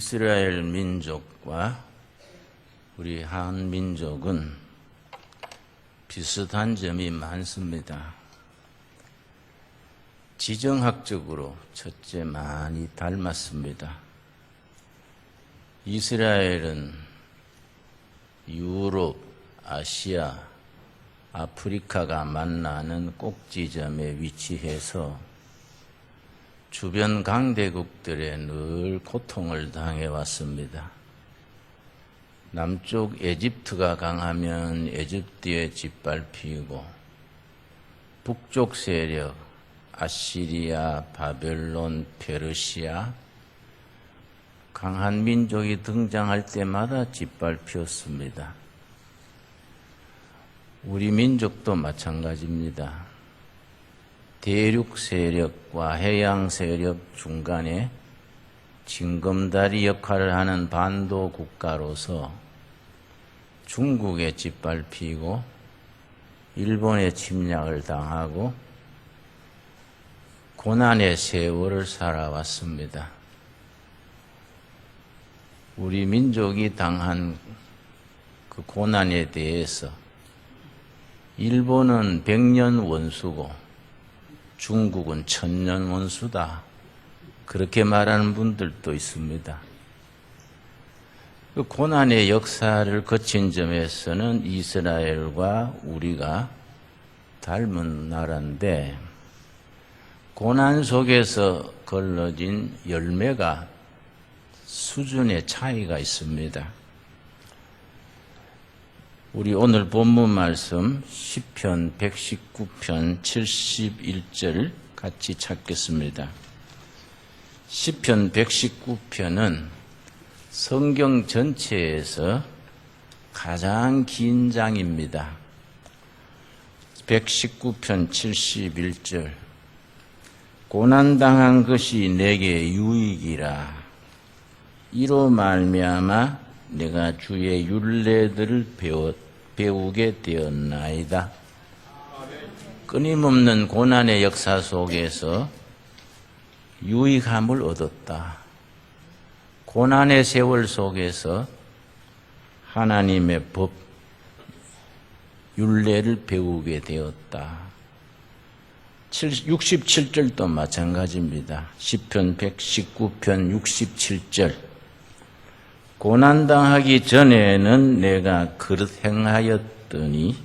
이스라엘 민족과 우리 한민족은 비슷한 점이 많습니다. 지정학적으로 첫째 많이 닮았습니다. 이스라엘은 유럽, 아시아, 아프리카가 만나는 꼭지점에 위치해서 주변 강대국들에 늘 고통을 당해왔습니다. 남쪽 에집트가 강하면 에집트에 짓밟히고 북쪽 세력 아시리아, 바벨론, 페르시아 강한 민족이 등장할 때마다 짓밟혔습니다. 우리 민족도 마찬가지입니다. 대륙 세력과 해양 세력 중간에 징검다리 역할을 하는 반도 국가로서 중국에 짓밟히고 일본에 침략을 당하고 고난의 세월을 살아왔습니다. 우리 민족이 당한 그 고난에 대해서 일본은 100년 원수고 중국은 1000년 원수다. 그렇게 말하는 분들도 있습니다. 그 고난의 역사를 거친 점에서는 이스라엘과 우리가 닮은 나라인데 고난 속에서 걸러진 열매가 수준의 차이가 있습니다. 우리 오늘 본문 말씀 시편 119편 71절 같이 찾겠습니다. 시편 119편은 성경 전체에서 가장 긴 장입니다. 119편 71절 고난당한 것이 내게 유익이라 이로 말미암아 내가 주의 율례들을 배우게 되었나이다. 끊임없는 고난의 역사 속에서 유익함을 얻었다. 고난의 세월 속에서 하나님의 법, 율례를 배우게 되었다. 67절도 마찬가지입니다. 시편 119편 67절 고난당하기 전에는 내가 그릇 행하였더니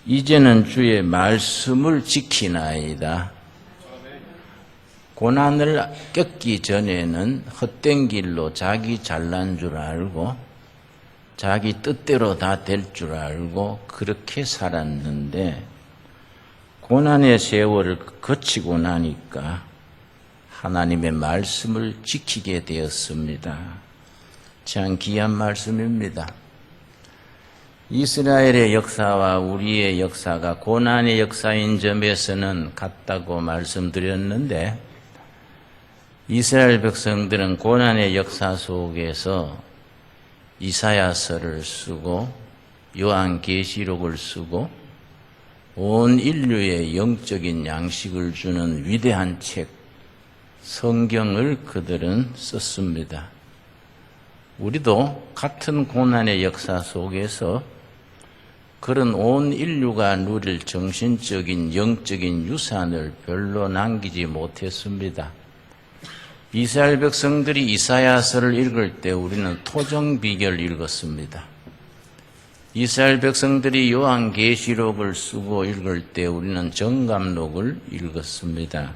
이제는 주의 말씀을 지키나이다. 고난을 겪기 전에는 헛된 길로 자기 잘난 줄 알고 자기 뜻대로 다 될 줄 알고 그렇게 살았는데 고난의 세월을 거치고 나니까 하나님의 말씀을 지키게 되었습니다. 참 귀한 말씀입니다. 이스라엘의 역사와 우리의 역사가 고난의 역사인 점에서는 같다고 말씀드렸는데 이스라엘 백성들은 고난의 역사 속에서 이사야서를 쓰고 요한계시록을 쓰고 온 인류의 영적인 양식을 주는 위대한 책 성경을 그들은 썼습니다. 우리도 같은 고난의 역사 속에서 그런 온 인류가 누릴 정신적인 영적인 유산을 별로 남기지 못했습니다. 이스라엘 백성들이 이사야서를 읽을 때 우리는 토정비결 읽었습니다. 이스라엘 백성들이 요한계시록을 쓰고 읽을 때 우리는 정감록을 읽었습니다.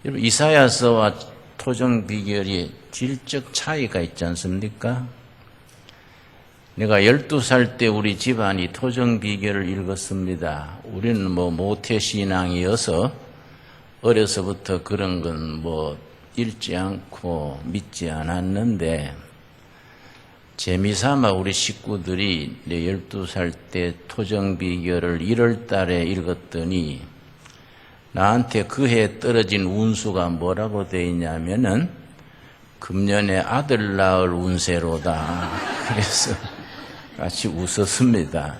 여러분, 이사야서와 토정비결이 질적 차이가 있지 않습니까? 내가 12살 때 우리 집안이 토정비결을 읽었습니다. 우리는 모태신앙이어서 어려서부터 그런 건 읽지 않고 믿지 않았는데 재미삼아 우리 식구들이 내 12살 때 토정비결을 1월 달에 읽었더니 나한테 그 해 떨어진 운수가 뭐라고 되어 있냐면은 금년에 아들 낳을 운세로다. 그래서 같이 웃었습니다.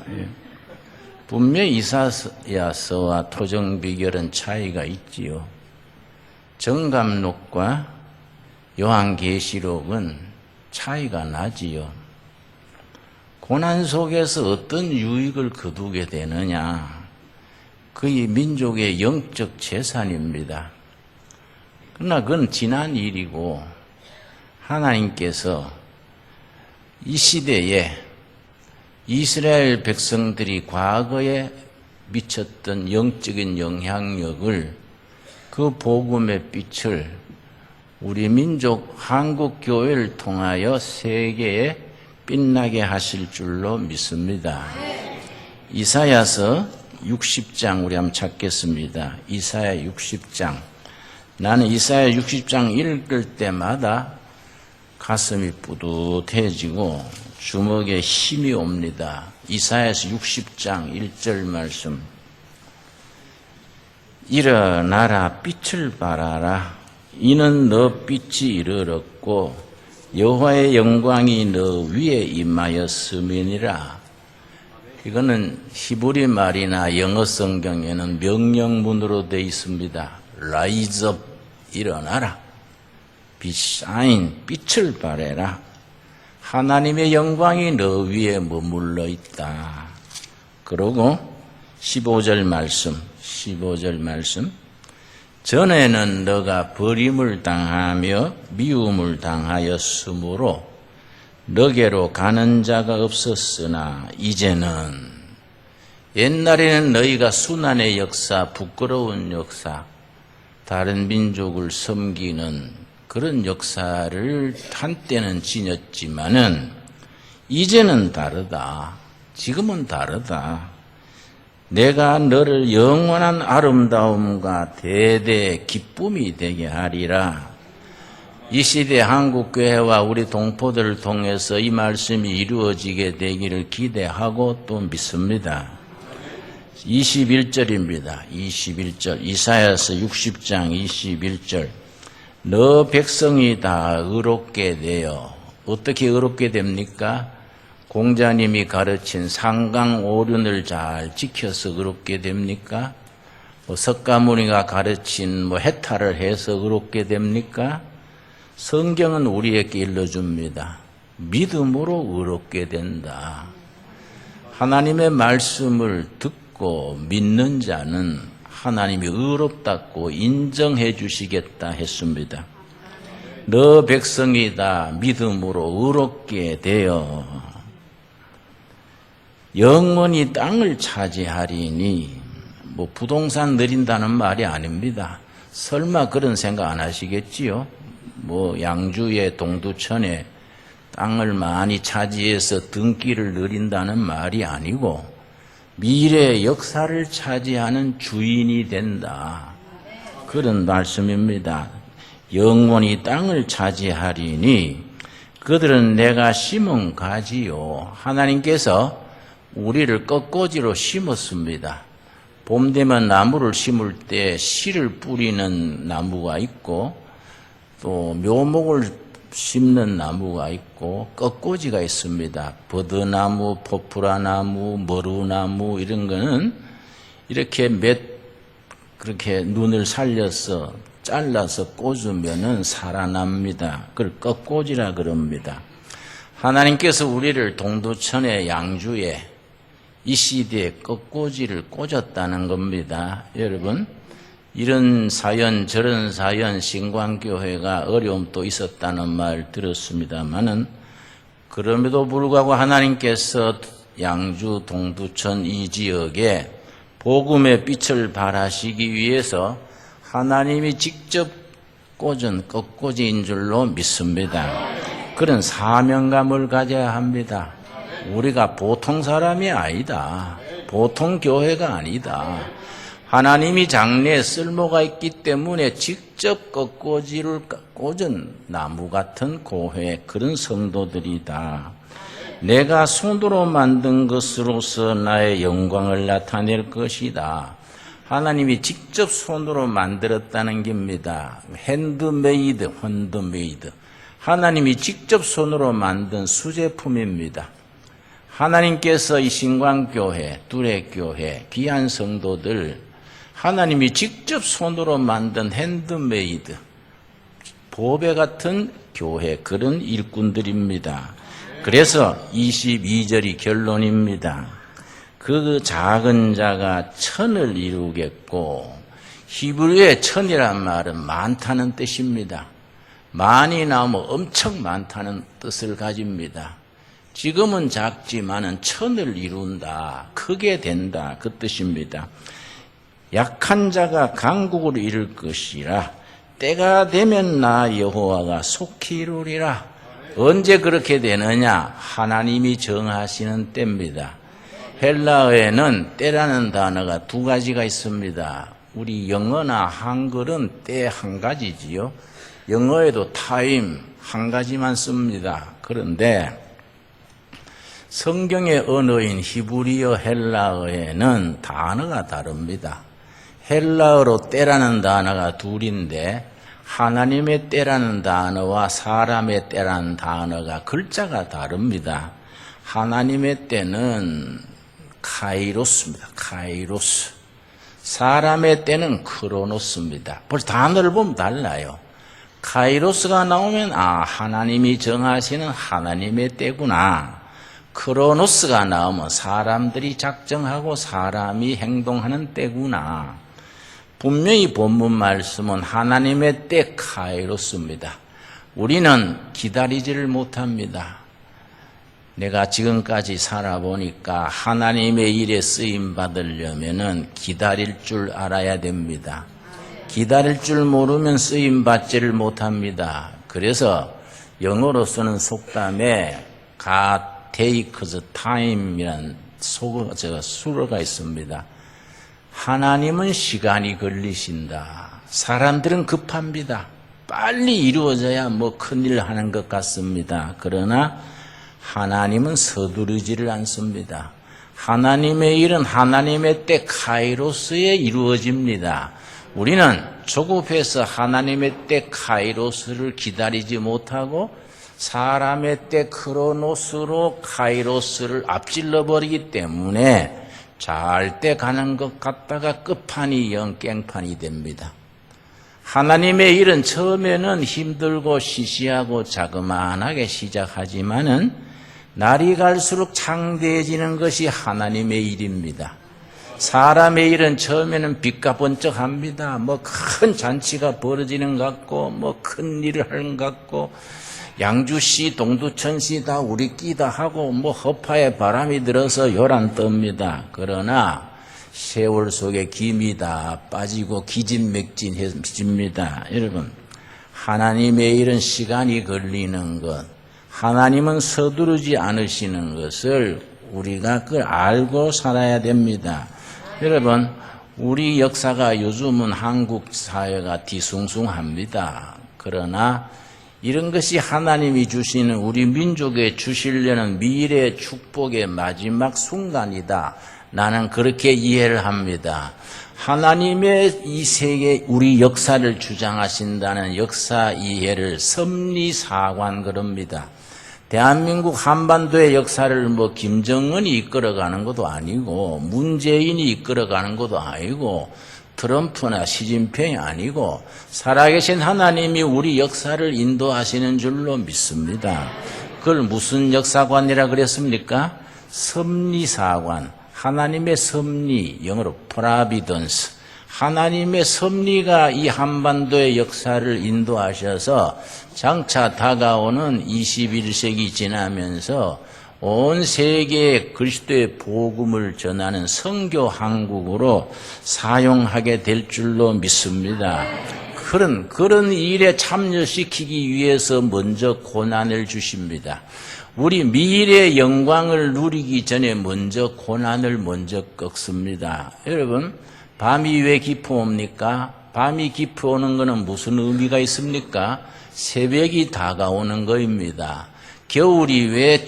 분명히 이사야서와 토정비결은 차이가 있지요. 정감록과 요한계시록은 차이가 나지요. 고난 속에서 어떤 유익을 거두게 되느냐. 그의 민족의 영적 재산입니다. 그러나 그건 지난 일이고 하나님께서 이 시대에 이스라엘 백성들이 과거에 미쳤던 영적인 영향력을 그 복음의 빛을 우리 민족 한국교회를 통하여 세계에 빛나게 하실 줄로 믿습니다. 이사야서 60장 우리 한번 찾겠습니다. 이사야 60장. 나는 이사야 60장 읽을 때마다 가슴이 뿌듯해지고 주먹에 힘이 옵니다. 이사야서 60장 1절 말씀. 일어나라 빛을 발하라. 이는 너 빛이 이르렀고 여호와의 영광이 너 위에 임하였음이니라. 이거는 히브리 말이나 영어 성경에는 명령문으로 되어 있습니다. Rise up, 일어나라. Be shine, 빛을 발해라. 하나님의 영광이 너 위에 머물러 있다. 그러고 15절 말씀. 전에는 너가 버림을 당하며 미움을 당하였으므로 너게로 가는 자가 없었으나 이제는, 옛날에는 너희가 순환의 역사, 부끄러운 역사, 다른 민족을 섬기는 그런 역사를 한때는 지녔지만은 이제는 다르다. 지금은 다르다. 내가 너를 영원한 아름다움과 대대 기쁨이 되게 하리라. 이 시대 한국교회와 우리 동포들을 통해서 이 말씀이 이루어지게 되기를 기대하고 또 믿습니다. 21절입니다. 21절. 이사야서 60장 21절. 너 백성이 다 의롭게 되어. 어떻게 의롭게 됩니까? 공자님이 가르친 상강오륜을 잘 지켜서 의롭게 됩니까? 석가모니가 가르친 해탈을 해서 의롭게 됩니까? 성경은 우리에게 일러줍니다. 믿음으로 의롭게 된다. 하나님의 말씀을 듣고 믿는 자는 하나님이 의롭다고 인정해 주시겠다 했습니다. 너 백성이 다 믿음으로 의롭게 되어 영원히 땅을 차지하리니, 부동산 늘린다는 말이 아닙니다. 설마 그런 생각 안 하시겠지요? 양주의 동두천에 땅을 많이 차지해서 등기를 늘린다는 말이 아니고 미래의 역사를 차지하는 주인이 된다. 그런 말씀입니다. 영원히 땅을 차지하리니 그들은 내가 심은 가지요. 하나님께서 우리를 꺾꽂이로 심었습니다. 봄 되면 나무를 심을 때 씨를 뿌리는 나무가 있고 또 묘목을 심는 나무가 있고 꺾꽂이가 있습니다. 버드나무, 포프라나무, 머루나무 이런 거는 이렇게 그렇게 눈을 살려서 잘라서 꽂으면은 살아납니다. 그걸 꺾꽂이라 그럽니다. 하나님께서 우리를 동두천의 양주에 이 시대에 꺾꽂이를 꽂았다는 겁니다. 여러분, 이런 사연 저런 사연 신광교회가 어려움도 있었다는 말 들었습니다마는 그럼에도 불구하고 하나님께서 양주 동두천 이 지역에 복음의 빛을 발하시기 위해서 하나님이 직접 꽂은 꺾꽂이인 줄로 믿습니다. 그런 사명감을 가져야 합니다. 우리가 보통 사람이 아니다. 보통 교회가 아니다. 하나님이 장래에 쓸모가 있기 때문에 직접 꺾꽂이를 꽂은 나무 같은 교회, 그런 성도들이다. 내가 손으로 만든 것으로서 나의 영광을 나타낼 것이다. 하나님이 직접 손으로 만들었다는 겁니다. 핸드메이드. 하나님이 직접 손으로 만든 수제품입니다. 하나님께서 이 신광교회, 두레교회, 귀한 성도들 하나님이 직접 손으로 만든 핸드메이드 보배 같은 교회, 그런 일꾼들입니다. 그래서 22절이 결론입니다. 그 작은 자가 천을 이루겠고, 히브리어의 천이란 말은 많다는 뜻입니다. 많이 나오면 엄청 많다는 뜻을 가집니다. 지금은 작지만은 천을 이룬다, 크게 된다, 그 뜻입니다. 약한 자가 강국을 이룰 것이라. 때가 되면 나 여호와가 속히 이루리라. 언제 그렇게 되느냐? 하나님이 정하시는 때입니다. 헬라어에는 때라는 단어가 두 가지가 있습니다. 우리 영어나 한글은 때 한 가지지요. 영어에도 타임 한 가지만 씁니다. 그런데 성경의 언어인 히브리어 헬라어에는 단어가 다릅니다. 헬라어로 때라는 단어가 둘인데 하나님의 때라는 단어와 사람의 때라는 단어가 글자가 다릅니다. 하나님의 때는 카이로스입니다. 카이로스. 사람의 때는 크로노스입니다. 벌써 단어를 보면 달라요. 카이로스가 나오면 하나님이 정하시는 하나님의 때구나. 크로노스가 나오면 사람들이 작정하고 사람이 행동하는 때구나. 분명히 본문 말씀은 하나님의 때 카이로스입니다. 우리는 기다리지를 못합니다. 내가 지금까지 살아보니까 하나님의 일에 쓰임 받으려면은 기다릴 줄 알아야 됩니다. 기다릴 줄 모르면 쓰임 받지를 못합니다. 그래서 영어로 쓰는 속담에 God takes time이라는 수어가 있습니다. 하나님은 시간이 걸리신다. 사람들은 급합니다. 빨리 이루어져야 큰일 하는 것 같습니다. 그러나 하나님은 서두르지를 않습니다. 하나님의 일은 하나님의 때 카이로스에 이루어집니다. 우리는 조급해서 하나님의 때 카이로스를 기다리지 못하고 사람의 때 크로노스로 카이로스를 앞질러 버리기 때문에 잘 때 가는 것 같다가 끝판이 깽판이 됩니다. 하나님의 일은 처음에는 힘들고 시시하고 자그마하게 시작하지만은 날이 갈수록 창대해지는 것이 하나님의 일입니다. 사람의 일은 처음에는 빚가번쩍합니다. 큰 잔치가 벌어지는 것 같고 큰 일을 하는 것 같고 양주시 동두천시 다 우리끼다 하고 허파에 바람이 들어서 요란 떱니다. 그러나 세월 속에 김이 다 빠지고 기진맥진해집니다. 여러분, 하나님의 일은 시간이 걸리는 것, 하나님은 서두르지 않으시는 것을 우리가 그걸 알고 살아야 됩니다. 여러분, 우리 역사가 요즘은 한국 사회가 뒤숭숭합니다. 그러나 이런 것이 하나님이 주시는 우리 민족에 주시려는 미래의 축복의 마지막 순간이다. 나는 그렇게 이해를 합니다. 하나님의 이 세계 우리 역사를 주장하신다는 역사 이해를 섭리사관 그럽니다. 대한민국 한반도의 역사를 김정은이 이끌어가는 것도 아니고 문재인이 이끌어가는 것도 아니고 트럼프나 시진핑이 아니고 살아계신 하나님이 우리 역사를 인도하시는 줄로 믿습니다. 그걸 무슨 역사관이라 그랬습니까? 섭리사관. 하나님의 섭리, 영어로 providence. 하나님의 섭리가 이 한반도의 역사를 인도하셔서 장차 다가오는 21세기 지나면서 온 세계에 그리스도의 복음을 전하는 선교 한국으로 사용하게 될 줄로 믿습니다. 그런 일에 참여시키기 위해서 먼저 고난을 주십니다. 우리 미래의 영광을 누리기 전에 먼저 고난을 먼저 꺾습니다. 여러분, 밤이 왜 깊어 옵니까? 밤이 깊어 오는 것은 무슨 의미가 있습니까? 새벽이 다가오는 것입니다. 겨울이 왜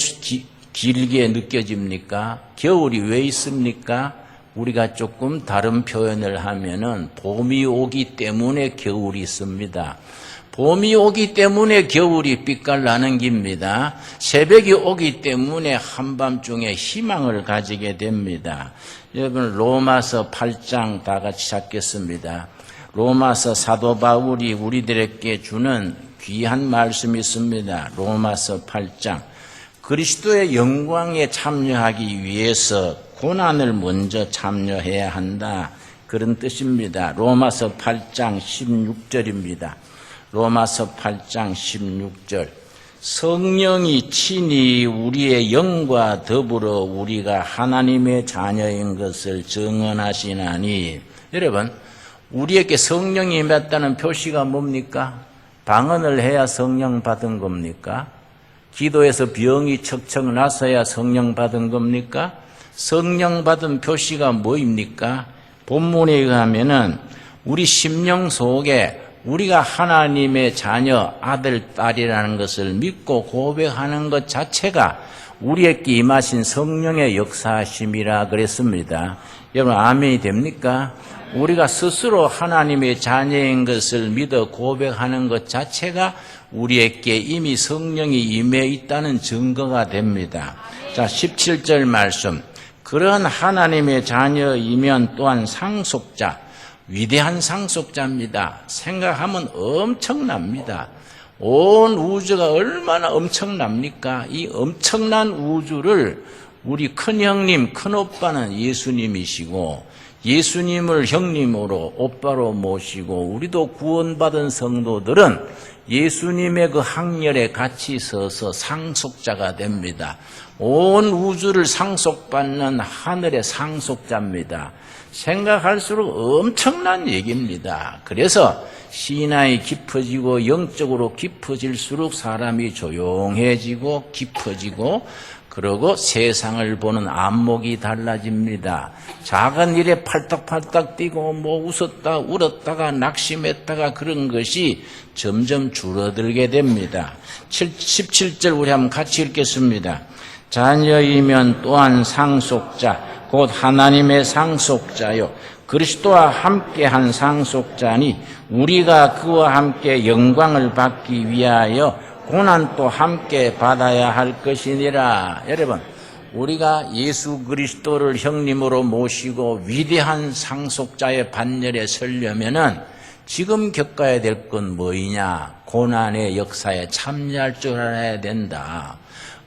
길게 느껴집니까? 겨울이 왜 있습니까? 우리가 조금 다른 표현을 하면은 봄이 오기 때문에 겨울이 있습니다. 봄이 오기 때문에 겨울이 빛깔나는 겁니다. 새벽이 오기 때문에 한밤중에 희망을 가지게 됩니다. 여러분, 로마서 8장 다 같이 찾겠습니다. 로마서 사도 바울이 우리들에게 주는 귀한 말씀이 있습니다. 로마서 8장. 그리스도의 영광에 참여하기 위해서 고난을 먼저 참여해야 한다. 그런 뜻입니다. 로마서 8장 16절입니다. 로마서 8장 16절. 성령이 친히 우리의 영과 더불어 우리가 하나님의 자녀인 것을 증언하시나니. 여러분, 우리에게 성령이 임했다는 표시가 뭡니까? 방언을 해야 성령 받은 겁니까? 기도에서 병이 척척 나서야 성령 받은 겁니까? 성령 받은 표시가 뭐입니까? 본문에 의하면은 우리 심령 속에 우리가 하나님의 자녀, 아들, 딸이라는 것을 믿고 고백하는 것 자체가 우리에게 임하신 성령의 역사심이라 그랬습니다. 여러분, 아멘이 됩니까? 우리가 스스로 하나님의 자녀인 것을 믿어 고백하는 것 자체가 우리에게 이미 성령이 임해 있다는 증거가 됩니다. 자, 17절 말씀. 그런 하나님의 자녀이면 또한 상속자, 위대한 상속자입니다. 생각하면 엄청납니다. 온 우주가 얼마나 엄청납니까? 이 엄청난 우주를 우리 큰형님, 큰오빠는 예수님이시고 예수님을 형님으로 오빠로 모시고 우리도 구원받은 성도들은 예수님의 그 항렬에 같이 서서 상속자가 됩니다. 온 우주를 상속받는 하늘의 상속자입니다. 생각할수록 엄청난 얘기입니다. 그래서 신앙이 깊어지고 영적으로 깊어질수록 사람이 조용해지고 깊어지고 그리고 세상을 보는 안목이 달라집니다. 작은 일에 팔딱팔딱 뛰고 뭐 웃었다 울었다가 낙심했다가 그런 것이 점점 줄어들게 됩니다. 17절 우리 한번 같이 읽겠습니다. 자녀이면 또한 상속자 곧 하나님의 상속자요 그리스도와 함께한 상속자니 우리가 그와 함께 영광을 받기 위하여 고난도 함께 받아야 할 것이니라. 여러분, 우리가 예수 그리스도를 형님으로 모시고 위대한 상속자의 반열에 서려면은 지금 겪어야 될 건 뭐이냐? 고난의 역사에 참여할 줄 알아야 된다.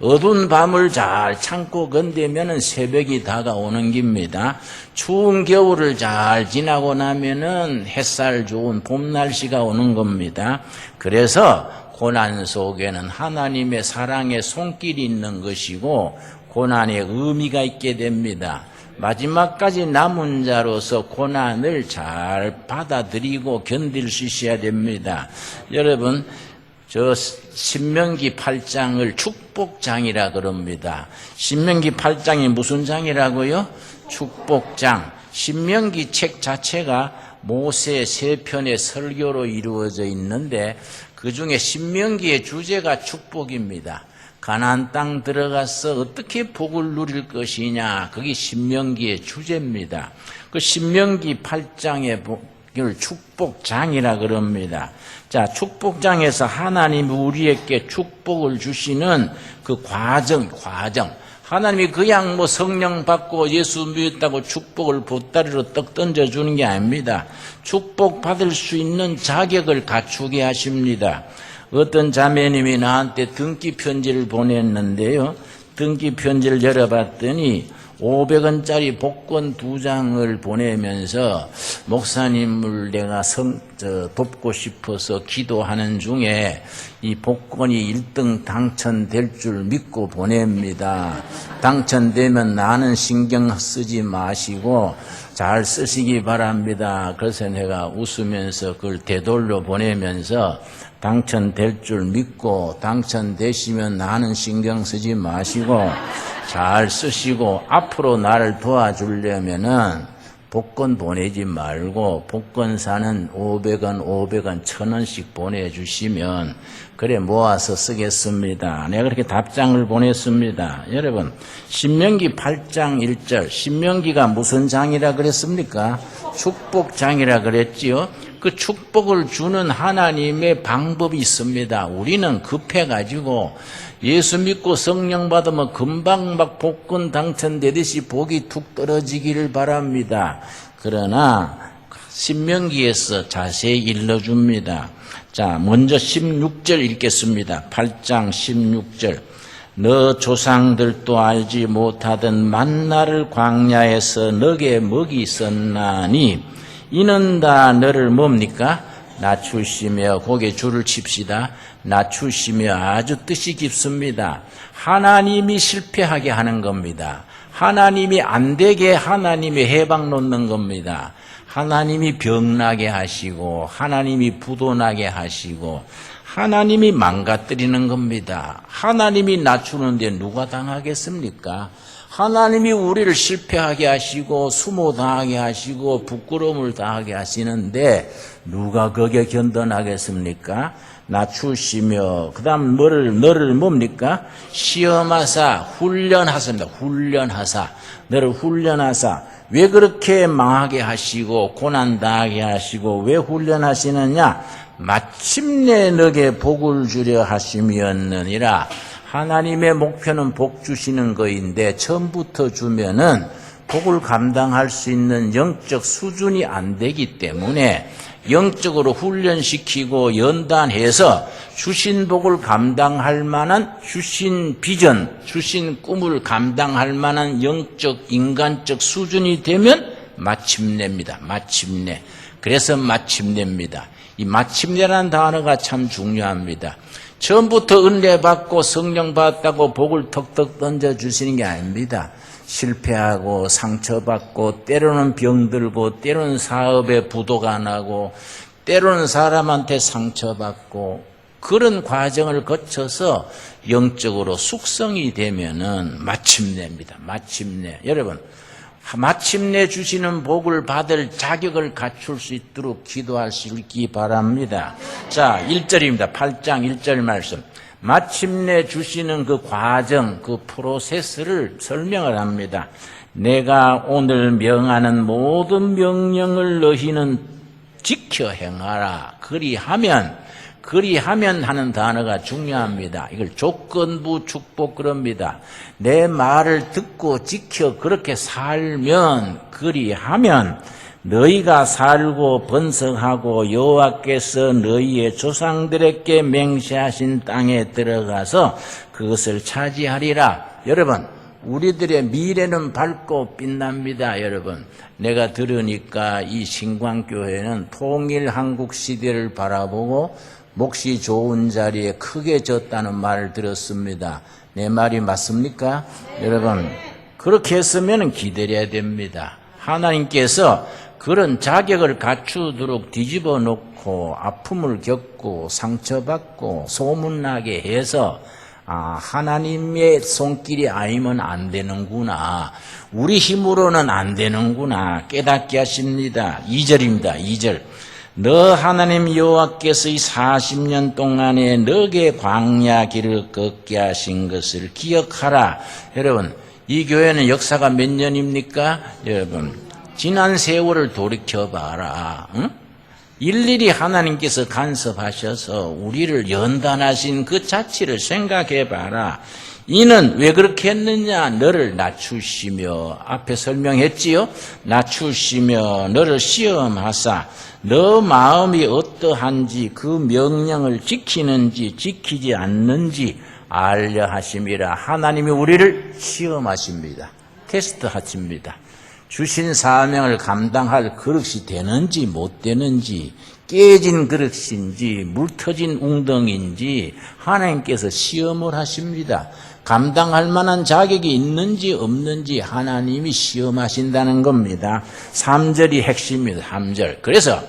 어두운 밤을 잘 참고 건대면은 새벽이 다가오는 겁니다. 추운 겨울을 잘 지나고 나면은 햇살 좋은 봄 날씨가 오는 겁니다. 그래서 고난 속에는 하나님의 사랑의 손길이 있는 것이고 고난의 의미가 있게 됩니다. 마지막까지 남은 자로서 고난을 잘 받아들이고 견딜 수 있어야 됩니다. 여러분, 저 신명기 8장을 축복장이라 그럽니다. 신명기 8장이 무슨 장이라고요? 축복장. 신명기 책 자체가 모세 3편의 설교로 이루어져 있는데 그 중에 신명기의 주제가 축복입니다. 가나안 땅 들어가서 어떻게 복을 누릴 것이냐, 그게 신명기의 주제입니다. 그 신명기 8장의 복을 축복장이라 그럽니다. 자, 축복장에서 하나님이 우리에게 축복을 주시는 그 과정. 하나님이 그냥 뭐 성령 받고 예수 믿었다고 축복을 보따리로 떡 던져주는 게 아닙니다. 축복 받을 수 있는 자격을 갖추게 하십니다. 어떤 자매님이 나한테 등기 편지를 보냈는데요. 등기 편지를 열어봤더니 500원짜리 복권 2장을 보내면서 목사님을 내가 돕고 싶어서 기도하는 중에 이 복권이 1등 당첨될 줄 믿고 보냅니다. 당첨되면 나는 신경 쓰지 마시고 잘 쓰시기 바랍니다. 그래서 내가 웃으면서 그걸 되돌려 보내면서 당첨될 줄 믿고 당첨되시면 나는 신경 쓰지 마시고 잘 쓰시고 앞으로 나를 도와주려면은 복권 보내지 말고 복권사는 500원, 1000원씩 보내주시면 그래 모아서 쓰겠습니다. 내가 그렇게 답장을 보냈습니다. 여러분, 신명기 8장 1절, 신명기가 무슨 장이라 그랬습니까? 축복장이라 그랬지요. 그 축복을 주는 하나님의 방법이 있습니다. 우리는 급해가지고 예수 믿고 성령 받으면 금방 막 복권 당첨되듯이 복이 툭 떨어지기를 바랍니다. 그러나 신명기에서 자세히 일러줍니다. 자, 먼저 16절 읽겠습니다. 8장 16절. 너 조상들도 알지 못하던 만나를 광야에서 너게 먹이 있었나니 이는 다 너를 뭡니까? 낮추시며, 거기에 줄을 칩시다. 낮추시며 아주 뜻이 깊습니다. 하나님이 실패하게 하는 겁니다. 하나님이 안 되게 하나님이 해방 놓는 겁니다. 하나님이 병나게 하시고 하나님이 부도나게 하시고 하나님이 망가뜨리는 겁니다. 하나님이 낮추는데 누가 당하겠습니까? 하나님이 우리를 실패하게 하시고 수모당하게 하시고 부끄러움을 당하게 하시는데 누가 거기에 견뎌나겠습니까? 낮추시며 그 다음 너를 뭡니까? 시험하사 훈련하십니다. 훈련하사 너를 훈련하사 왜 그렇게 망하게 하시고 고난당하게 하시고 왜 훈련하시느냐? 마침내 너게 복을 주려 하심이었느니라. 하나님의 목표는 복 주시는 거인데 처음부터 주면은 복을 감당할 수 있는 영적 수준이 안 되기 때문에 영적으로 훈련시키고 연단해서 주신 복을 감당할 만한 주신 비전, 주신 꿈을 감당할 만한 영적 인간적 수준이 되면 마침내입니다. 마침내. 그래서 마침내입니다. 이 마침내라는 단어가 참 중요합니다. 처음부터 은혜 받고 성령 받았다고 복을 턱턱 던져주시는 게 아닙니다. 실패하고 상처받고 때로는 병들고 때로는 사업에 부도가 나고 때로는 사람한테 상처받고 그런 과정을 거쳐서 영적으로 숙성이 되면은 마침내입니다. 마침내. 여러분, 마침내 주시는 복을 받을 자격을 갖출 수 있도록 기도할 수 있기 바랍니다. 자, 1절입니다. 8장 1절 말씀. 마침내 주시는 그 과정, 그 프로세스를 설명을 합니다. 내가 오늘 명하는 모든 명령을 너희는 지켜 행하라. 그리하면 하는 단어가 중요합니다. 이걸 조건부 축복 그럽니다. 내 말을 듣고 지켜 그렇게 살면 그리하면 너희가 살고 번성하고 여호와께서 너희의 조상들에게 맹세하신 땅에 들어가서 그것을 차지하리라. 여러분, 우리들의 미래는 밝고 빛납니다. 여러분, 내가 들으니까 이 신광교회는 통일 한국 시대를 바라보고 몫이 좋은 자리에 크게 졌다는 말을 들었습니다. 내 말이 맞습니까? 네. 여러분, 그렇게 했으면 기다려야 됩니다. 하나님께서 그런 자격을 갖추도록 뒤집어 놓고 아픔을 겪고 상처받고 소문나게 해서 하나님의 손길이 아니면 안 되는구나. 우리 힘으로는 안 되는구나. 깨닫게 하십니다. 2절입니다. 2절. 너 하나님 여호와께서 이 40년 동안에 너게 광야 길을 걷게 하신 것을 기억하라. 여러분, 이 교회는 역사가 몇 년입니까? 여러분, 지난 세월을 돌이켜봐라. 응? 일일이 하나님께서 간섭하셔서 우리를 연단하신 그 자체를 생각해봐라. 이는 왜 그렇게 했느냐? 너를 낮추시며, 앞에 설명했지요? 낮추시며 너를 시험하사 너 마음이 어떠한지 그 명령을 지키는지 지키지 않는지 알려 하심이라. 하나님이 우리를 시험하십니다. 테스트하십니다. 주신 사명을 감당할 그릇이 되는지 못 되는지, 깨진 그릇인지 물터진 웅덩이인지 하나님께서 시험을 하십니다. 감당할 만한 자격이 있는지 없는지 하나님이 시험하신다는 겁니다. 3절이 핵심입니다. 3절. 그래서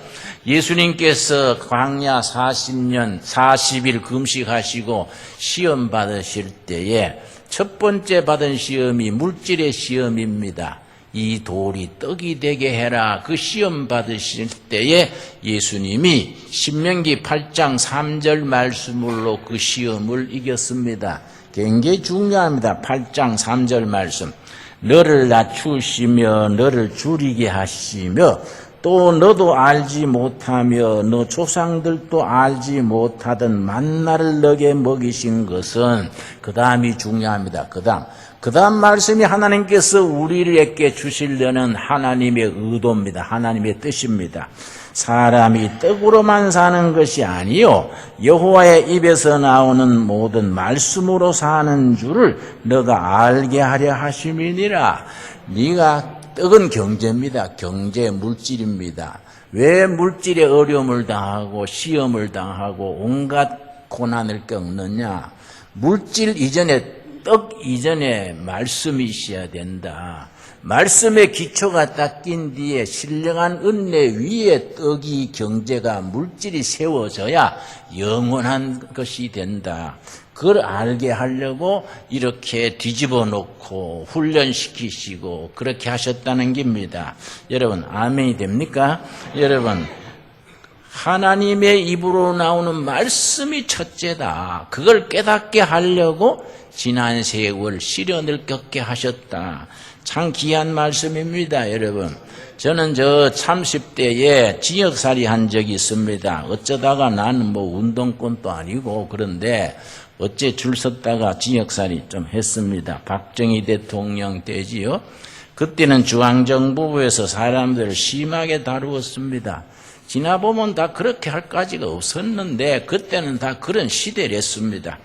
예수님께서 광야 40년 40일 금식하시고 시험 받으실 때에 첫 번째 받은 시험이 물질의 시험입니다. 이 돌이 떡이 되게 해라. 그 시험 받으실 때에 예수님이 신명기 8장 3절 말씀으로 그 시험을 이겼습니다. 굉장히 중요합니다. 8장 3절 말씀. 너를 낮추시며 너를 줄이게 하시며 또 너도 알지 못하며 너 조상들도 알지 못하던 만나를 너게 먹이신 것은, 그 다음이 중요합니다. 그 다음 그 다음 말씀이 하나님께서 우리에게 주시려는 하나님의 의도입니다. 하나님의 뜻입니다. 사람이 떡으로만 사는 것이 아니요 여호와의 입에서 나오는 모든 말씀으로 사는 줄을 너가 알게 하려 하심이니라. 네가 떡은 경제입니다. 경제, 물질입니다. 왜 물질에 어려움을 당하고 시험을 당하고 온갖 고난을 겪느냐? 물질 이전에 떡 이전에 말씀이 있어야 된다. 말씀의 기초가 닦인 뒤에 신령한 은혜 위에 떡이 경제가 물질이 세워져야 영원한 것이 된다. 그걸 알게 하려고 이렇게 뒤집어 놓고 훈련시키시고 그렇게 하셨다는 겁니다. 여러분 아멘이 됩니까? 여러분 하나님의 입으로 나오는 말씀이 첫째다. 그걸 깨닫게 하려고 지난 세월 시련을 겪게 하셨다. 참 귀한 말씀입니다, 여러분. 저는 30대에 지역살이 한 적이 있습니다. 어쩌다가 나는 뭐 운동권도 아니고 그런데 어째 줄 섰다가 지역살이 좀 했습니다. 박정희 대통령 때지요. 그때는 중앙정부부에서 사람들을 심하게 다루었습니다. 지나보면 다 그렇게 할 가지가 없었는데 그때는 다 그런 시대랬습니다.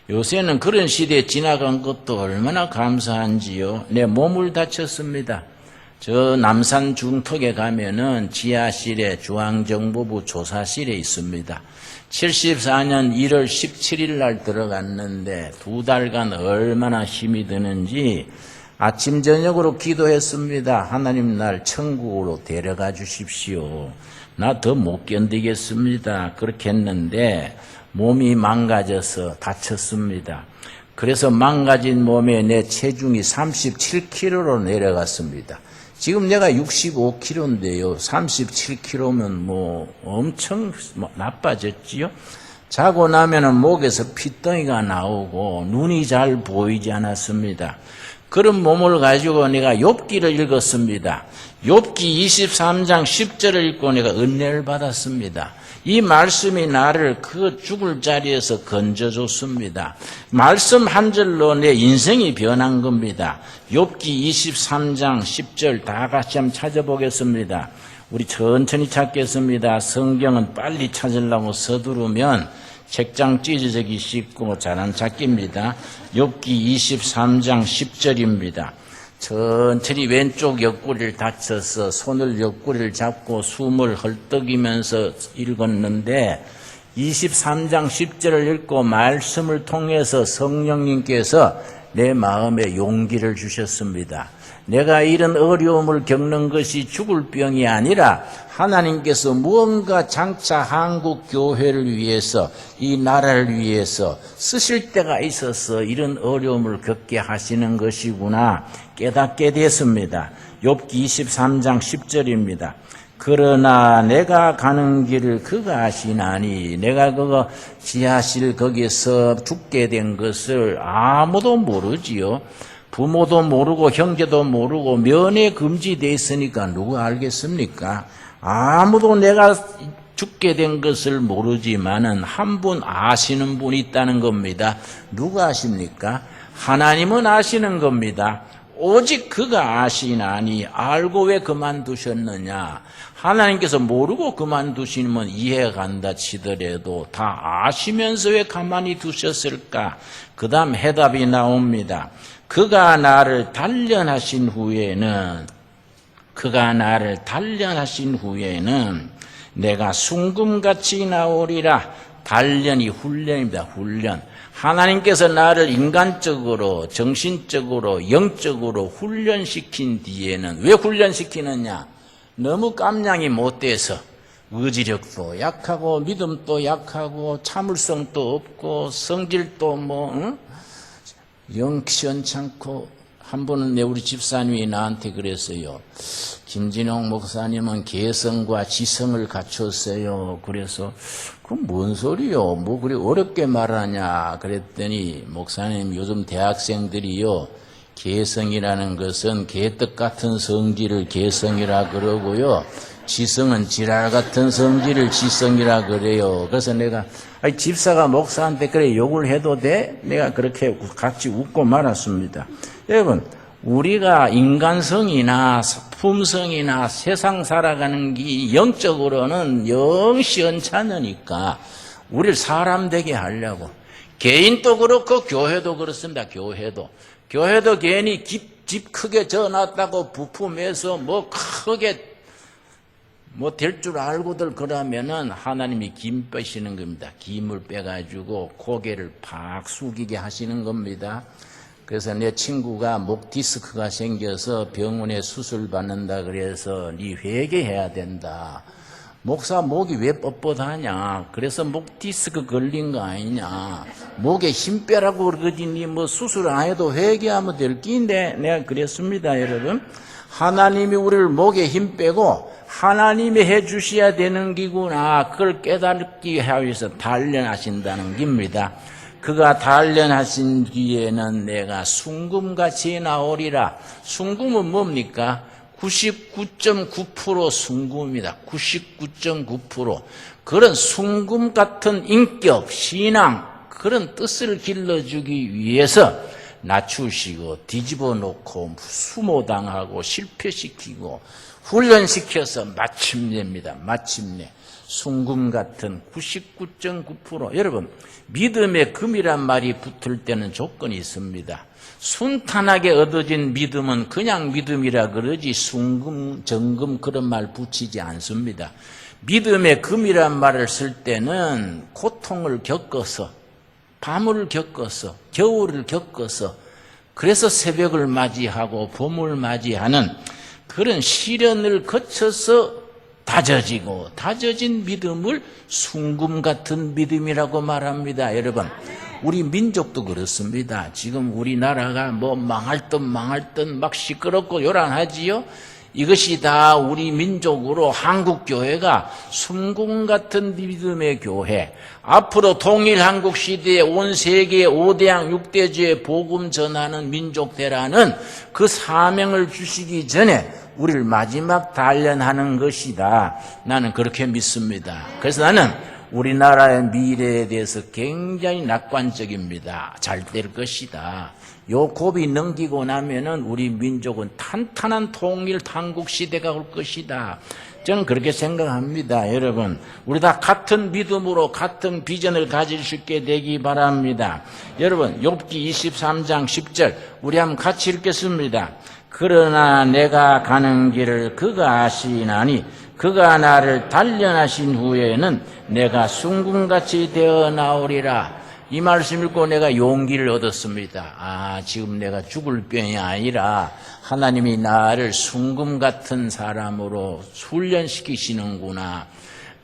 요새는 그런 시대에 지나간 것도 얼마나 감사한지요. 내 몸을 다쳤습니다. 저 남산 중턱에 가면은 지하실에 중앙정보부 조사실에 있습니다. 74년 1월 17일 날 들어갔는데 2달간 얼마나 힘이 드는지 아침 저녁으로 기도했습니다. 하나님 날 천국으로 데려가 주십시오. 나 더 못 견디겠습니다. 그렇게 했는데 몸이 망가져서 다쳤습니다. 그래서 망가진 몸에 내 체중이 37kg로 내려갔습니다. 지금 내가 65kg인데요. 37kg면 뭐 엄청 나빠졌지요. 자고 나면은 목에서 피덩이가 나오고 눈이 잘 보이지 않았습니다. 그런 몸을 가지고 내가 욥기를 읽었습니다. 욥기 23장 10절을 읽고 내가 은혜를 받았습니다. 이 말씀이 나를 그 죽을 자리에서 건져줬습니다. 말씀 한 절로 내 인생이 변한 겁니다. 욥기 23장 10절 다 같이 한번 찾아보겠습니다. 우리 천천히 찾겠습니다. 성경은 빨리 찾으려고 서두르면 책장 찢어지기 쉽고 잘 안 찾깁니다. 욥기 23장 10절입니다. 천천히 왼쪽 옆구리를 다쳐서 손을 옆구리를 잡고 숨을 헐떡이면서 읽었는데 23장 10절을 읽고 말씀을 통해서 성령님께서 내 마음에 용기를 주셨습니다. 내가 이런 어려움을 겪는 것이 죽을 병이 아니라 하나님께서 무언가 장차 한국 교회를 위해서 이 나라를 위해서 쓰실 때가 있어서 이런 어려움을 겪게 하시는 것이구나 깨닫게 됐습니다. 욥기 23장 10절입니다. 그러나 내가 가는 길을 그가 아시나니 내가 그거 지하실 거기서 죽게 된 것을 아무도 모르지요. 부모도 모르고 형제도 모르고 면회 금지되어 있으니까 누가 알겠습니까? 아무도 내가 죽게 된 것을 모르지만은 한 분 아시는 분이 있다는 겁니다. 누가 아십니까? 하나님은 아시는 겁니다. 오직 그가 아시나니 알고 왜 그만두셨느냐? 하나님께서 모르고 그만두시면 이해가 간다 치더라도 다 아시면서 왜 가만히 두셨을까? 그 다음 해답이 나옵니다. 그가 나를 단련하신 후에는 내가 순금같이 나오리라. 단련이 훈련입니다. 훈련. 하나님께서 나를 인간적으로, 정신적으로, 영적으로 훈련시킨 뒤에는 왜 훈련시키느냐? 너무 깜냥이 못 돼서 의지력도 약하고 믿음도 약하고 참을성도 없고 성질도 영시원찮고 한 번은 우리 집사님이 나한테 그랬어요. 김진홍 목사님은 개성과 지성을 갖췄어요. 그래서 그건 뭔 소리요? 뭐 그리 어렵게 말하냐? 그랬더니 목사님 요즘 대학생들이요. 개성이라는 것은 개떡 같은 성질을 개성이라 그러고요. 지성은 지랄 같은 성질을 지성이라 그래요. 그래서 내가 집사가 목사한테 그래 욕을 해도 돼? 내가 그렇게 같이 웃고 말았습니다. 여러분, 우리가 인간성이나 품성이나 세상 살아가는 게 영적으로는 영 시원찮으니까 우리를 사람 되게 하려고. 개인도 그렇고 교회도 그렇습니다. 교회도 괜히 집 크게 져놨다고 부품해서 뭐 크게 뭐 될 줄 알고들 그러면은 하나님이 김 빼시는 겁니다. 김을 빼가지고 고개를 팍 숙이게 하시는 겁니다. 그래서 내 친구가 목 디스크가 생겨서 병원에 수술 받는다 그래서 네 회개해야 된다. 목사 목이 왜 뻣뻣하냐? 그래서 목 디스크 걸린 거 아니냐? 목에 힘 빼라고 그러더니 뭐 수술 안 해도 회개하면 될 끼인데 내가 그랬습니다, 여러분. 하나님이 우리를 목에 힘 빼고 하나님이 해주셔야 되는 기구나. 그걸 깨닫기 위해서 단련하신다는 겁니다. 그가 단련하신 뒤에는 내가 순금같이 나오리라. 순금은 뭡니까? 99.9% 순금입니다. 99.9%. 그런 순금 같은 인격, 신앙, 그런 뜻을 길러주기 위해서 낮추시고 뒤집어 놓고 수모당하고 실패시키고 훈련시켜서 마침내입니다. 마침내. 순금 같은 99.9%. 여러분, 믿음의 금이란 말이 붙을 때는 조건이 있습니다. 순탄하게 얻어진 믿음은 그냥 믿음이라 그러지 순금, 정금 그런 말 붙이지 않습니다. 믿음의 금이란 말을 쓸 때는 고통을 겪어서, 밤을 겪어서, 겨울을 겪어서, 그래서 새벽을 맞이하고 봄을 맞이하는 그런 시련을 거쳐서 다져진 믿음을 순금 같은 믿음이라고 말합니다. 여러분, 우리 민족도 그렇습니다. 지금 우리나라가 뭐 망할 듯 막 시끄럽고 요란하지요. 이것이 다 우리 민족으로 한국교회가 순금 같은 믿음의 교회, 앞으로 통일한국 시대에 온 세계 5대양 6대주의 복음 전하는 민족대라는 그 사명을 주시기 전에 우리를 마지막 단련하는 것이다. 나는 그렇게 믿습니다. 그래서 나는 우리나라의 미래에 대해서 굉장히 낙관적입니다. 잘 될 것이다. 요 고비 넘기고 나면은 우리 민족은 탄탄한 통일 한국 시대가 올 것이다. 저는 그렇게 생각합니다. 여러분, 우리 다 같은 믿음으로 같은 비전을 가질 수 있게 되기 바랍니다. 여러분, 욥기 23장 10절 우리 한번 같이 읽겠습니다. 그러나 내가 가는 길을 그가 아시나니 그가 나를 단련하신 후에는 내가 순금같이 되어 나오리라. 이 말씀 읽고 내가 용기를 얻었습니다. 지금 내가 죽을 병이 아니라 하나님이 나를 순금 같은 사람으로 훈련시키시는구나.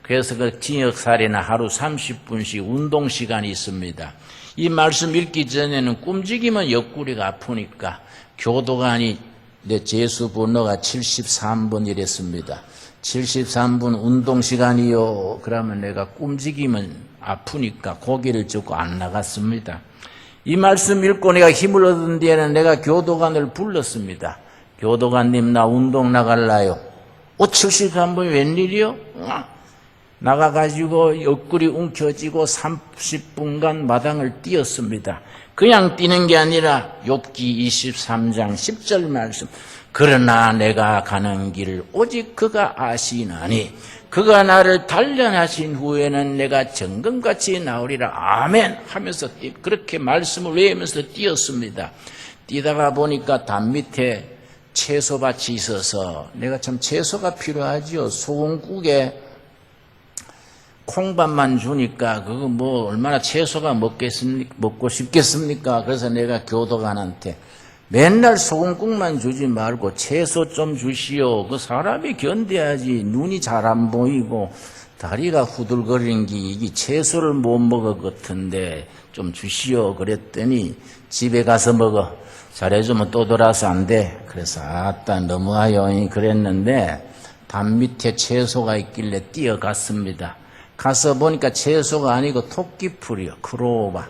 그래서 그 지역사례나 하루 30분씩 운동 시간이 있습니다. 이 말씀 읽기 전에는 꿈직이면 옆구리가 아프니까 교도관이 내 재수 번호가 73번 이랬습니다. 73분 운동 시간이요. 그러면 내가 꿈직이면 아프니까 고개를 젓고 안 나갔습니다. 이 말씀 읽고 내가 힘을 얻은 뒤에는 내가 교도관을 불렀습니다. 교도관님, 나 운동 나갈라요. 73분 웬일이요? 나가가지고 옆구리 움켜쥐고 30분간 마당을 뛰었습니다. 그냥 뛰는 게 아니라 욥기 23장 10절 말씀. 그러나 내가 가는 길을 오직 그가 아시나니 그가 나를 단련하신 후에는 내가 정금같이 나오리라. 아멘 하면서 그렇게 말씀을 외우면서 뛰었습니다. 뛰다가 보니까 담 밑에 채소밭이 있어서 내가 참 채소가 필요하지요. 소금국에 콩밥만 주니까 그거 뭐 얼마나 채소가 먹고 싶겠습니까? 그래서 내가 교도관한테 맨날 소금국만 주지 말고 채소 좀 주시오. 그 사람이 견뎌야지. 눈이 잘 안 보이고 다리가 후들거리는 게 이게 채소를 못 먹을 것 같은데 좀 주시오. 그랬더니 집에 가서 먹어. 잘해주면 또 돌아서 안 돼. 그래서 아따 너무하요. 그랬는데 담 밑에 채소가 있길래 뛰어갔습니다. 가서 보니까 채소가 아니고 토끼풀이요. 크로바.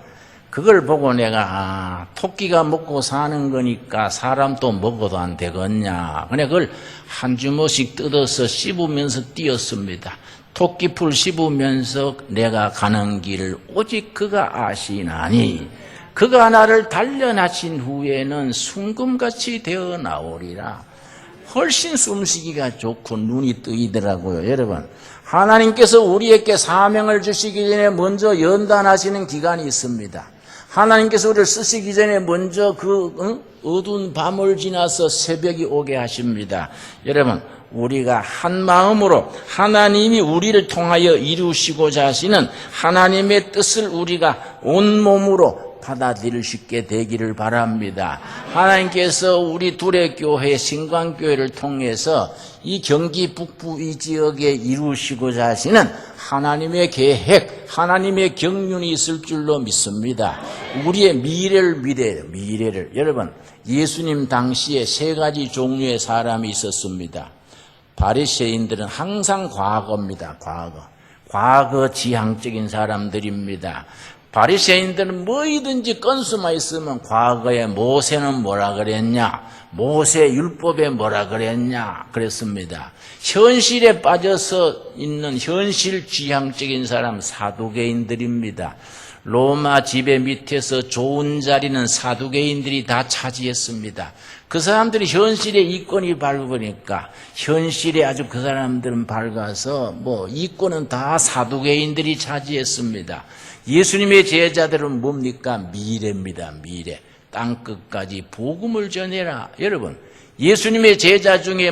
그걸 보고 내가 토끼가 먹고 사는 거니까 사람도 먹어도 안 되겠냐. 그냥 그걸 한 주먹씩 뜯어서 씹으면서 뛰었습니다. 토끼풀 씹으면서 내가 가는 길을 오직 그가 아시나니 그가 나를 단련하신 후에는 순금같이 되어 나오리라. 훨씬 숨쉬기가 좋고 눈이 뜨이더라고요. 여러분, 하나님께서 우리에게 사명을 주시기 전에 먼저 연단하시는 기간이 있습니다. 하나님께서 우리를 쓰시기 전에 먼저 어두운 밤을 지나서 새벽이 오게 하십니다. 여러분, 우리가 한 마음으로 하나님이 우리를 통하여 이루시고자 하시는 하나님의 뜻을 우리가 온몸으로 받아들일 수 있게 되기를 바랍니다. 하나님께서 우리 둘의 교회 신광교회를 통해서 이 경기 북부 이 지역에 이루시고자 하시는 하나님의 계획, 하나님의 경륜이 있을 줄로 믿습니다. 우리의 미래를 여러분, 예수님 당시에 세 가지 종류의 사람이 있었습니다. 바리새인들은 항상 과거입니다. 과거 지향적인 사람들입니다. 바리새인들은 뭐이든지 건수만 있으면 과거에 모세는 뭐라 그랬냐, 모세 율법에 뭐라 그랬냐 그랬습니다. 현실에 빠져서 있는 현실 지향적인 사람 사두개인들입니다. 로마 지배 밑에서 좋은 자리는 사두개인들이 다 차지했습니다. 그 사람들이 현실에 이권이 밝으니까 현실에 아주 그 사람들은 밝아서 이권은 다 사두개인들이 차지했습니다. 예수님의 제자들은 뭡니까? 미래입니다. 미래. 땅끝까지 복음을 전해라. 여러분, 예수님의 제자 중에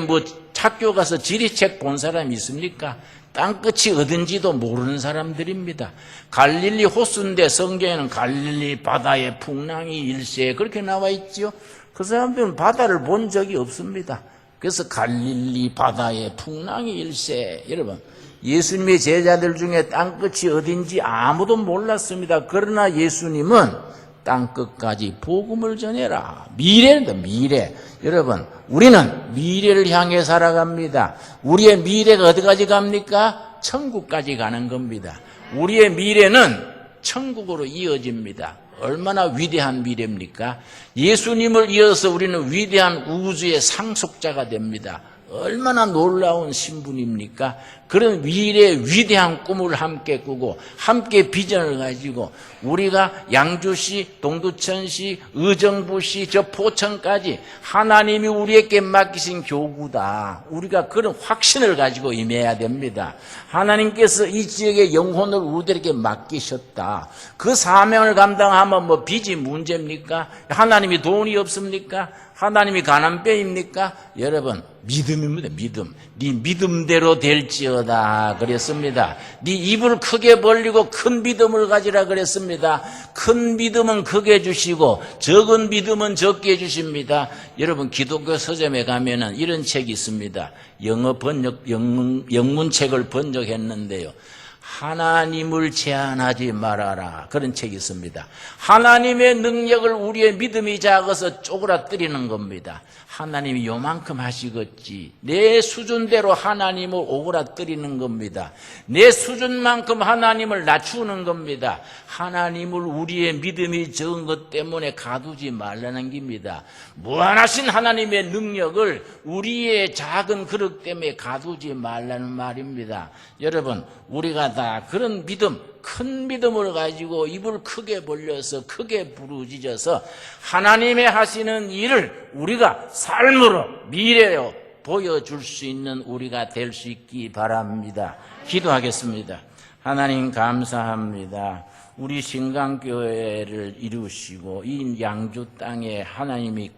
학교 가서 지리책 본 사람이 있습니까? 땅끝이 어딘지도 모르는 사람들입니다. 갈릴리 호수인데 성경에는 갈릴리 바다의 풍랑이 일세 그렇게 나와 있죠. 그 사람들은 바다를 본 적이 없습니다. 그래서 갈릴리 바다의 풍랑이 일세. 여러분, 예수님의 제자들 중에 땅끝이 어딘지 아무도 몰랐습니다. 그러나 예수님은 땅끝까지 복음을 전해라. 미래입니다. 미래. 여러분, 우리는 미래를 향해 살아갑니다. 우리의 미래가 어디까지 갑니까? 천국까지 가는 겁니다. 우리의 미래는 천국으로 이어집니다. 얼마나 위대한 미래입니까? 예수님을 이어서 우리는 위대한 우주의 상속자가 됩니다. 얼마나 놀라운 신분입니까? 그런 미래의 위대한 꿈을 함께 꾸고 함께 비전을 가지고 우리가 양주시, 동두천시, 의정부시, 저 포천까지 하나님이 우리에게 맡기신 교구다. 우리가 그런 확신을 가지고 임해야 됩니다. 하나님께서 이 지역의 영혼을 우리에게 맡기셨다. 그 사명을 감당하면 빚이 문제입니까? 하나님이 돈이 없습니까? 하나님이 가난배입니까? 여러분, 믿음입니다. 믿음. 네 믿음대로 될지어다 그랬습니다. 네 입을 크게 벌리고 큰 믿음을 가지라 그랬습니다. 큰 믿음은 크게 주시고 적은 믿음은 적게 주십니다. 여러분, 기독교 서점에 가면은 이런 책이 있습니다. 영어 번역 영문책을 번역했는데요. 하나님을 제한하지 말아라. 그런 책이 있습니다. 하나님의 능력을 우리의 믿음이 작아서 쪼그라뜨리는 겁니다. 하나님이 요만큼 하시겠지. 내 수준대로 하나님을 오그라뜨리는 겁니다. 내 수준만큼 하나님을 낮추는 겁니다. 하나님을 우리의 믿음이 적은 것 때문에 가두지 말라는 겁니다. 무한하신 하나님의 능력을 우리의 작은 그릇 때문에 가두지 말라는 말입니다. 여러분, 우리가 다 그런 믿음, 큰 믿음을 가지고 입을 크게 벌려서 크게 부르짖어서 하나님의 하시는 일을 우리가 삶으로 미래로 보여줄 수 있는 우리가 될 수 있기 바랍니다. 기도하겠습니다. 하나님 감사합니다. 우리 신강교회를 이루시고 이 양주 땅에 하나님이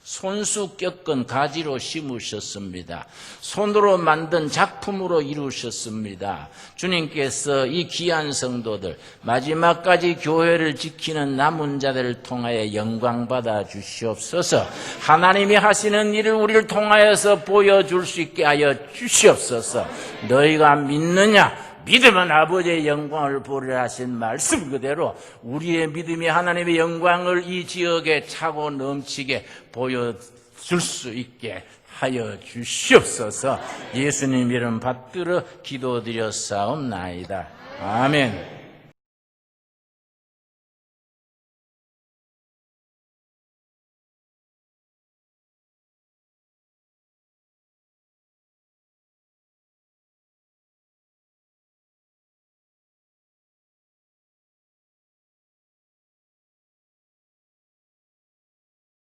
손수 꺾은 가지로 심으셨습니다. 손으로 만든 작품으로 이루셨습니다. 주님께서 이 귀한 성도들 마지막까지 교회를 지키는 남은 자들을 통하여 영광받아 주시옵소서. 하나님이 하시는 일을 우리를 통하여서 보여줄 수 있게 하여 주시옵소서. 너희가 믿느냐? 믿음은 아버지의 영광을 보리라 하신 말씀 그대로 우리의 믿음이 하나님의 영광을 이 지역에 차고 넘치게 보여줄 수 있게 하여 주시옵소서. 예수님 이름 받들어 기도드렸사옵나이다. 아멘.